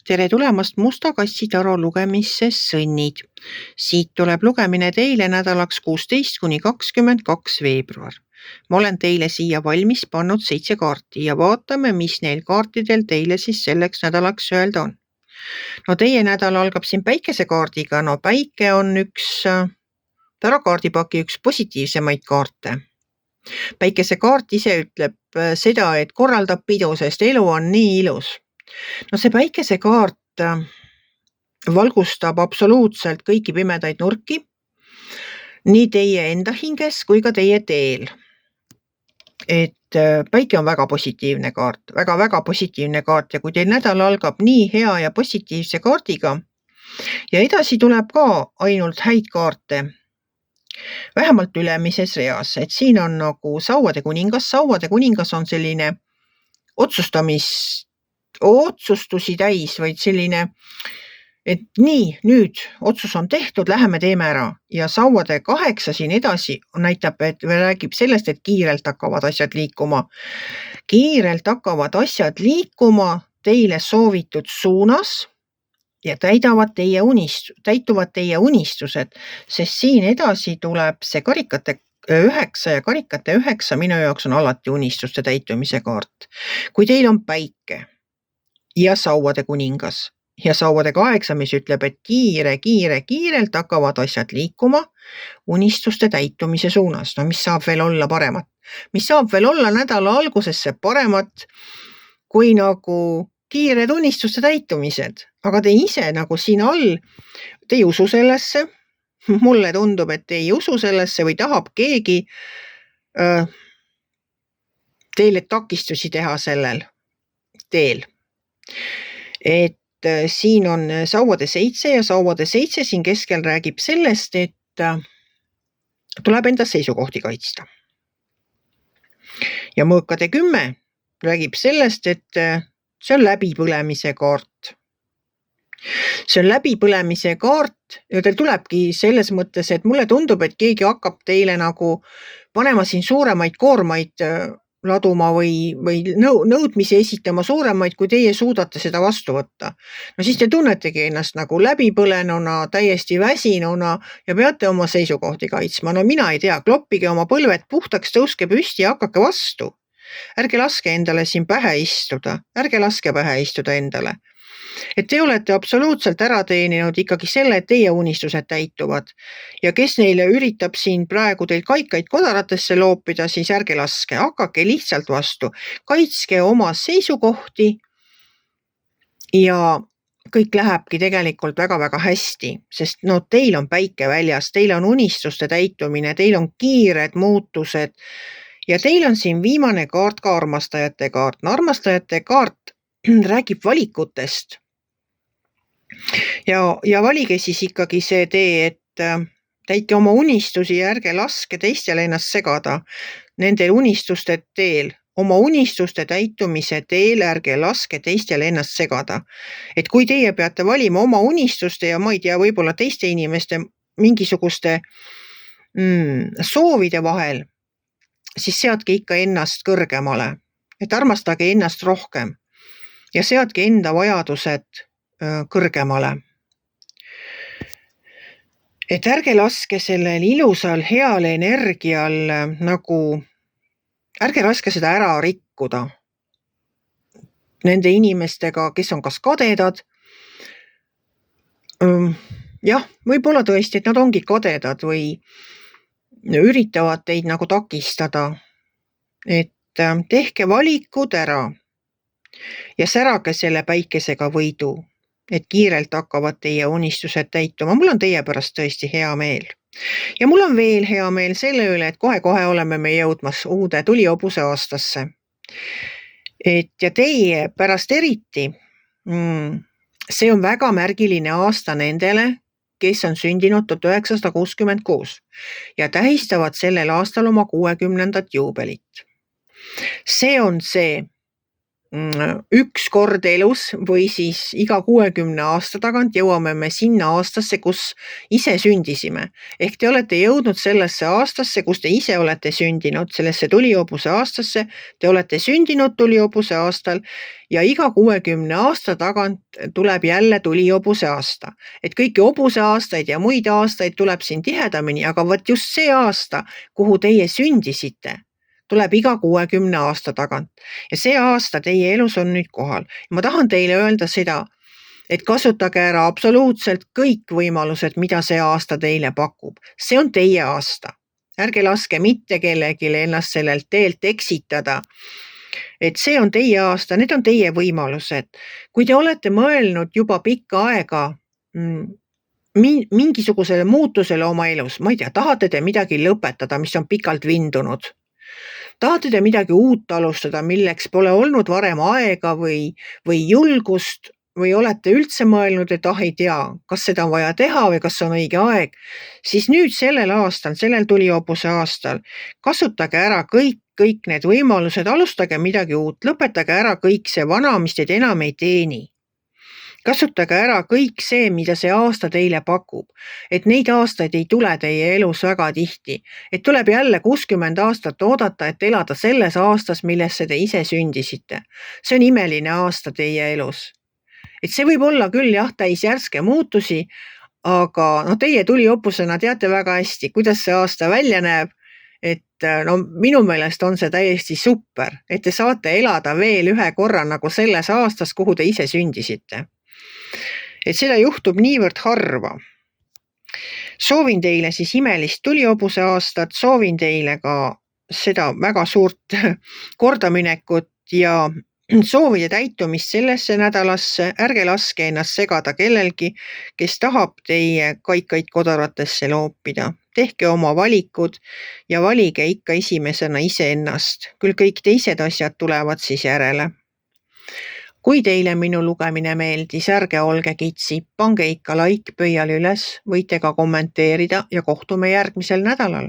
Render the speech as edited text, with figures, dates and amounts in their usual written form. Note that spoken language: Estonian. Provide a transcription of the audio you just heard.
Tere tulemast Musta Kassi taro lugemisse sõnnid. Siit tuleb lugemine teile nädalaks 16 kuni 22 veebruar. Ma olen teile siia valmis pannud 7 kaarti ja vaatame, mis neil kaartidel teile siis selleks nädalaks öelda on. No teie nädal algab siin päikesekaardiga. No päike on üks tarakaardipaki üks positiivsemaid kaarte. Päikesekaart ise ütleb seda, et korraldab pidu, sest elu on nii ilus. No see päikesekaart valgustab absoluutselt kõiki pimedaid nurki, nii teie enda hinges kui ka teie teel. Et päike on väga positiivne kaart, väga positiivne kaart ja kui teil nädal algab nii hea ja positiivse kaardiga ja edasi tuleb ka ainult häid kaarte, vähemalt ülemises reas, et siin on nagu sauade kuningas on selline otsustusi täis, vaid selline, et nii, nüüd otsus on tehtud, läheme teeme ära. Ja sauade 8 siin edasi näitab, et räägib sellest, et kiirelt hakkavad asjad liikuma. Kiirelt hakkavad asjad liikuma teile soovitud suunas ja täituvad teie unistused, sest siin edasi tuleb see karikate 9 ja karikate 9 minu jaoks on alati unistuste täitumise kaart. Kui teil on päike ja sauade kuningas ja sauade 8, mis ütleb, et kiirelt hakkavad asjad liikuma unistuste täitumise suunas. No mis saab veel olla paremat? Mis saab veel olla nädala algusesse paremat kui nagu kiired unistuste täitumised? Aga te ise nagu siin all, te ei usu sellesse. Mulle tundub, et te ei usu sellesse või tahab keegi teile takistusi teha sellel teel. Et siin on sauade 7 ja sauade 7 siin keskel räägib sellest, et tuleb enda seisukohti kaitsta. Ja mõõkade 10 räägib sellest, et see on läbipõlemise kaart. See on läbipõlemise kaart ja teil tulebki selles mõttes, et mulle tundub, et keegi hakkab teile nagu panema siin suuremaid koormaid laduma või nõudmisi esitama suuremaid, kui teie suudate seda vastu võtta. No siis te tunnetegi ennast nagu läbipõlenuna, täiesti väsinuna ja peate oma seisukohti kaitsma. No mina ei tea, kloppige oma põlved puhtaks, tõuske püsti ja hakake vastu. Ärge laske endale siin pähe istuda, endale. Et te olete absoluutselt ära teeninud ikkagi selle, et teie unistused täituvad. Ja kes neile üritab siin praegu teil kaikaid kodaratesse loopida, siis ärge laske, hakake lihtsalt vastu. Kaitske oma seisukohti ja kõik lähebki tegelikult väga hästi, sest no teil on päike väljas, teil on unistuste täitumine, teil on kiired muutused ja teil on siin viimane kaart ka armastajate kaart. No armastajate kaart räägib valikutest. Ja valige siis ikkagi see tee, et täitke oma unistusi ja ärge laske teistele ennast segada nende unistuste teel. Oma unistuste täitumise teel ärge laske teistele ennast segada. Et kui teie peate valima oma unistuste ja ma ei tea, võib-olla teiste inimeste mingisuguste soovide vahel, siis seadke ikka ennast kõrgemale, et armastage ennast rohkem ja seadke enda vajadused kõrgemale. Et ärge laske sellel ilusal heal energial ärge laske seda ära rikkuda nende inimestega, kes on kas kadedad. Jah, võib-olla tõesti, et nad ongi kadedad või üritavad teid nagu takistada. Et tehke valikud ära ja särage selle päikesega võidu, et kiirelt hakkavad teie unistused täituma. Mul on teie pärast tõesti hea meel. Ja mul on veel hea meel selle üle, et kohe oleme me jõudmas uude tulihobuse aastasse. Et ja teie pärast eriti, see on väga märgiline aasta nendele, kes on sündinud 1966 ja tähistavad sellel aastal oma 60. juubelit. See on see, üks kord elus või siis iga 60 aasta tagant jõuame me sinna aastasse, kus ise sündisime. Ehk te olete jõudnud sellesse aastasse, kus te ise olete sündinud, sellesse tulihobuse aastasse. Te olete sündinud tulihobuse aastal ja iga 60 aasta tagant tuleb jälle tulihobuse aasta. Et kõiki hobuse aastaid ja muid aastaid tuleb siin tihedamini, aga võt just see aasta, kuhu teie sündisite, tuleb iga 60 aasta tagant ja see aasta teie elus on nüüd kohal. Ma tahan teile öelda seda, et kasutage ära absoluutselt kõik võimalused, mida see aasta teile pakub. See on teie aasta. Ärge laske mitte kellelegi ennast sellelt teelt eksitada. Et see on teie aasta, need on teie võimalused. Kui te olete mõelnud juba pikka aega mingisugusele muutusele oma elus, ma ei tea, tahate te midagi lõpetada, mis on pikalt vindunud. Tahate te midagi uut alustada, milleks pole olnud varem aega või julgust või olete üldse mõelnud, et ei tea, kas seda on vaja teha või kas on õige aeg, siis nüüd sellel aastal, sellel tulihobuse aastal kasutage ära kõik need võimalused, alustage midagi uut, lõpetage ära kõik see vana, mis teid enam ei teeni. Kasutage ära kõik see, mida see aasta teile pakub, et neid aastaid ei tule teie elus väga tihti, et tuleb jälle 60 aastat oodata, et elada selles aastas, millesse te ise sündisite. See on imeline aasta teie elus. Et see võib olla küll jah, täis järske muutusi, aga teie tulihobusena teate väga hästi, kuidas see aasta välja näeb, et minu meelest on see täiesti super, et te saate elada veel ühe korra nagu selles aastas, kuhu te ise sündisite. Et seda juhtub niivõrd harva. Soovin teile siis imelist tulihobuse aastat, soovin teile ka seda väga suurt kordaminekut ja soovide täitumist sellesse nädalasse. Ärge laske ennast segada kellelgi, kes tahab teie kaikaid kodaratesse loopida. Tehke oma valikud ja valige ikka esimesena iseennast. Küll kõik teised asjad tulevad siis järele. Kui teile minu lugemine meeldis, ärge olge kitsi, pange ikka like pöial üles, võite ka kommenteerida ja kohtume järgmisel nädalal.